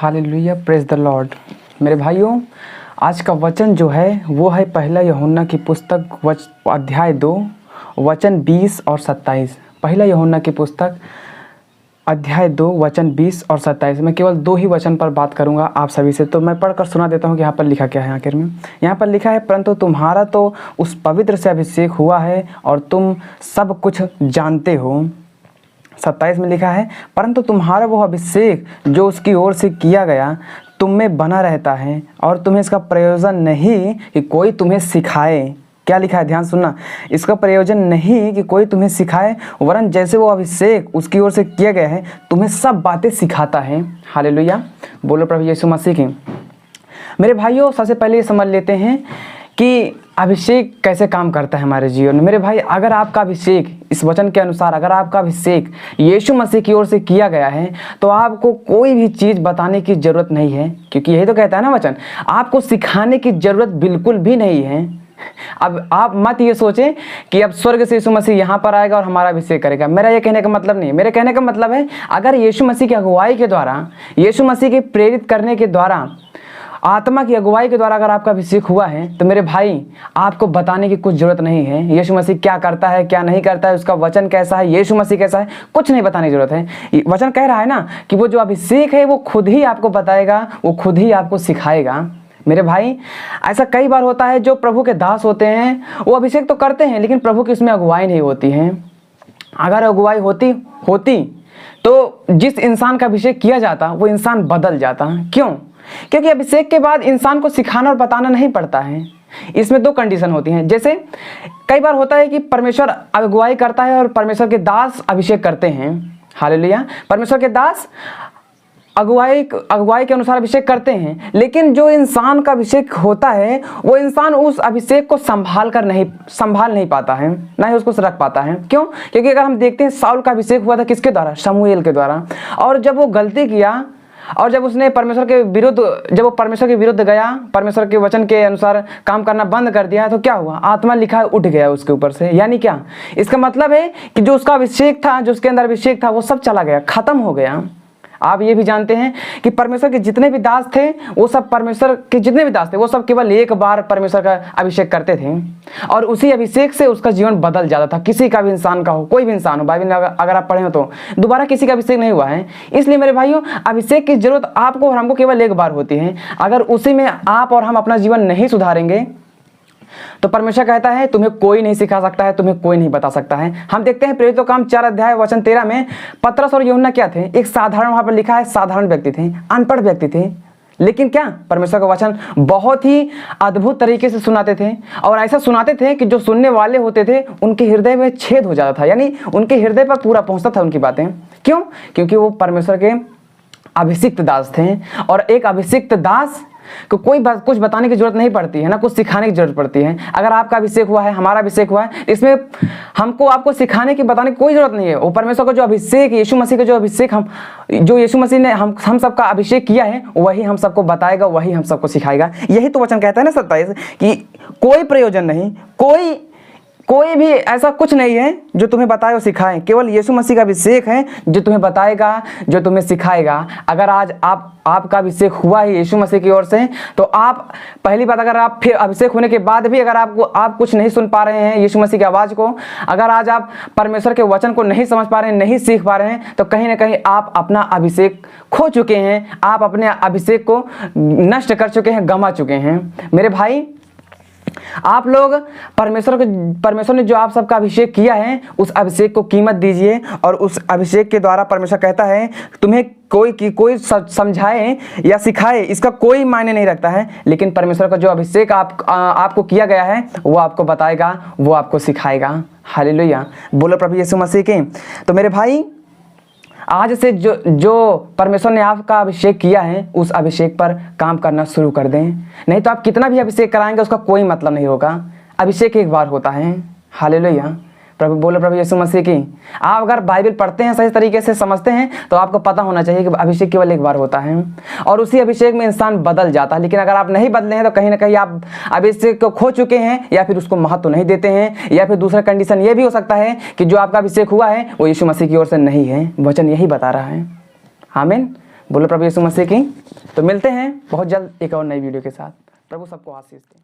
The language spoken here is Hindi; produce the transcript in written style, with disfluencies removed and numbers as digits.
Hallelujah, praise the Lord. मेरे भाइयों, आज का वचन जो है वो है पहला यूहन्ना की पुस्तक अध्याय 2 वचन 20 और 27। पहला यूहन्ना की पुस्तक अध्याय 2 वचन 20 और 27। मैं केवल 2 ही वचन पर बात करूंगा आप सभी से, तो मैं पढ़कर सुना देता हूं कि यहाँ पर लिखा क्या है। आखिर में यहाँ पर लिखा है, परंतु तुम्हारा तो उस पवित्र से अभिषेक हुआ है और तुम सब कुछ जानते हो। 27 में लिखा है, परंतु तुम्हारा वो अभिषेक जो उसकी ओर से किया गया तुम में बना रहता है और तुम्हें इसका प्रयोजन नहीं कि कोई तुम्हें सिखाए। क्या लिखा है, ध्यान सुनना। इसका प्रयोजन नहीं कि कोई तुम्हें सिखाए, वरन जैसे वो अभिषेक उसकी ओर से किया गया है तुम्हें सब बातें सिखाता है। हालेलुया, बोलो प्रभु यीशु मसीह की। मेरे भाइयों, सबसे पहले ये समझ लेते हैं कि अभिषेक कैसे काम करता है हमारे जीवन में। मेरे भाई, अगर आपका अभिषेक, इस वचन के अनुसार अगर आपका अभिषेक यीशु मसीह की ओर से किया गया है तो आपको कोई भी चीज़ बताने की ज़रूरत नहीं है, क्योंकि यही तो कहता है ना वचन, आपको सिखाने की ज़रूरत बिल्कुल भी नहीं है। अब आप मत ये सोचें कि अब स्वर्ग से यीशु मसीह यहाँ पर आएगा और हमारा अभिषेक करेगा। मेरा ये कहने का मतलब नहीं है। मेरे कहने का मतलब है, अगर यीशु मसीह की अगुवाई के द्वारा, यीशु मसीह के प्रेरित करने के द्वारा, आत्मा की अगुवाई के द्वारा अगर आपका अभिषेक हुआ है तो मेरे भाई, आपको बताने की कुछ ज़रूरत नहीं है। यीशु मसीह क्या करता है, क्या नहीं करता है, उसका वचन कैसा है, यीशु मसीह कैसा है, कुछ नहीं बताने की ज़रूरत है। वचन कह रहा है ना कि वो जो अभिषेक है वो खुद ही आपको बताएगा, वो खुद ही आपको सिखाएगा। मेरे भाई, ऐसा कई बार होता है, जो प्रभु के दास होते हैं वो अभिषेक तो करते हैं लेकिन प्रभु की उसमें अगुवाई नहीं होती है। अगर अगुवाई होती तो जिस इंसान का अभिषेक किया जाता वो इंसान बदल जाता। क्यों? क्योंकि अभिषेक के बाद इंसान को सिखाना और बताना नहीं पड़ता है। इसमें 2 कंडीशन होती हैं। जैसे कई बार होता है कि परमेश्वर अगुवाई करता है और परमेश्वर के दास अभिषेक करते हैं। हालेलुया, परमेश्वर के दास अगुवाई के अनुसार अभिषेक करते हैं, लेकिन जो इंसान का अभिषेक होता है वो इंसान उस अभिषेक को संभाल नहीं पाता है, ना ही उसको रख पाता है। क्यों? क्योंकि अगर हम देखते हैं, साउल का अभिषेक हुआ था किसके द्वारा? शमूएल के द्वारा। और जब वो गलती किया और जब उसने परमेश्वर के विरुद्ध गया, परमेश्वर के वचन के अनुसार काम करना बंद कर दिया, तो क्या हुआ? आत्मा लिखा है उठ गया उसके ऊपर से। यानी क्या? इसका मतलब है कि जो उसका अभिषेक था, जो उसके अंदर अभिषेक था, वो सब चला गया, खत्म हो गया। आप ये भी जानते हैं कि परमेश्वर के जितने भी दास थे वो सब वो सब केवल एक बार परमेश्वर का अभिषेक करते थे और उसी अभिषेक से उसका जीवन बदल जाता था। किसी का भी इंसान का हो, कोई भी इंसान हो, बाइबल में अगर आप पढ़े हो तो दोबारा किसी का अभिषेक नहीं हुआ है। इसलिए मेरे भाइयों, अभिषेक की जरूरत आपको और हमको केवल एक बार होती है। अगर उसी में आप और हम अपना जीवन नहीं सुधारेंगे तो परमेश्वर कहता है तुम्हें कोई नहीं सिखा सकता है, तुम्हें कोई नहीं बता सकता है। हम देखते हैं प्रेरितों का काम 4 अध्याय वचन 13 में पतरस और यूहन्ना क्या थे? एक साधारण, वहां पर लिखा है साधारण व्यक्ति थे, अनपढ़ व्यक्ति थे, लेकिन क्या परमेश्वर का वचन बहुत ही अद्भुत तरीके से सुनाते थे। और ऐसा सुनाते थे कि जो सुनने वाले होते थे उनके हृदय में छेद हो जाता था, यानी उनके हृदय पर पूरा पहुंचता था उनकी बातें। क्यों? क्योंकि वो परमेश्वर के अभिषिक्त दास थे। और एक अभिषिक्त दास को कुछ बताने की जरूरत नहीं पड़ती है, ना कुछ सिखाने की जरूरत पड़ती है। अगर आपका अभिषेक हुआ है, हमारा अभिषेक हुआ है, इसमें हमको आपको सिखाने की, बताने की कोई जरूरत नहीं है। वो परमेश्वर का जो अभिषेक, यीशु मसीह का जो अभिषेक जो यीशु मसीह ने हम सबका अभिषेक किया है, वही हम सबको बताएगा, वही हम सबको सिखाएगा। यही तो वचन कहता है ना 27 कि कोई प्रयोजन नहीं, कोई भी ऐसा कुछ नहीं है जो तुम्हें बताए और सिखाए। केवल यीशु मसीह का अभिषेक है जो तुम्हें बताएगा, जो तुम्हें सिखाएगा। अगर आज आपका अभिषेक हुआ है यीशु मसीह की ओर से, तो आप पहली बात, अगर आप फिर अभिषेक होने के बाद भी अगर आप कुछ नहीं सुन पा रहे हैं यीशु मसीह की आवाज़ को, अगर आज आप परमेश्वर के वचन को नहीं समझ पा रहे हैं, नहीं सीख पा रहे हैं, तो कहीं ना कहीं आप अपना अभिषेक खो चुके हैं, आप अपने अभिषेक को नष्ट कर चुके हैं, गंवा चुके हैं। मेरे भाई, आप लोग परमेश्वर ने जो आप सबका अभिषेक किया है, उस अभिषेक को कीमत दीजिए। और उस अभिषेक के द्वारा परमेश्वर कहता है तुम्हें कोई समझाए या सिखाए, इसका कोई मायने नहीं रखता है, लेकिन परमेश्वर का जो अभिषेक आपको किया गया है वो आपको बताएगा, वो आपको सिखाएगा। हालेलुया, बोलो प्रभु यीशु मसीह के। तो मेरे भाई, आज से जो परमेश्वर ने आपका अभिषेक किया है उस अभिषेक पर काम करना शुरू कर दें, नहीं तो आप कितना भी अभिषेक कराएंगे उसका कोई मतलब नहीं होगा। अभिषेक एक बार होता है। हालेलुया, प्रभु, बोलो प्रभु यीशु मसीह की। आप अगर बाइबल पढ़ते हैं, सही तरीके से समझते हैं, तो आपको पता होना चाहिए कि अभिषेक केवल एक बार होता है और उसी अभिषेक में इंसान बदल जाता है। लेकिन अगर आप नहीं बदले हैं तो कहीं ना कहीं आप अभिषेक को खो चुके हैं, या फिर उसको महत्व नहीं देते हैं, या फिर दूसरा कंडीशन ये भी हो सकता है कि जो आपका अभिषेक हुआ है वो यीशु मसीह की ओर से नहीं है। वचन यही बता रहा है। आमीन, बोलो प्रभु यीशु मसीह की। तो मिलते हैं बहुत जल्द एक और नई वीडियो के साथ। प्रभु सबको आशीष दे।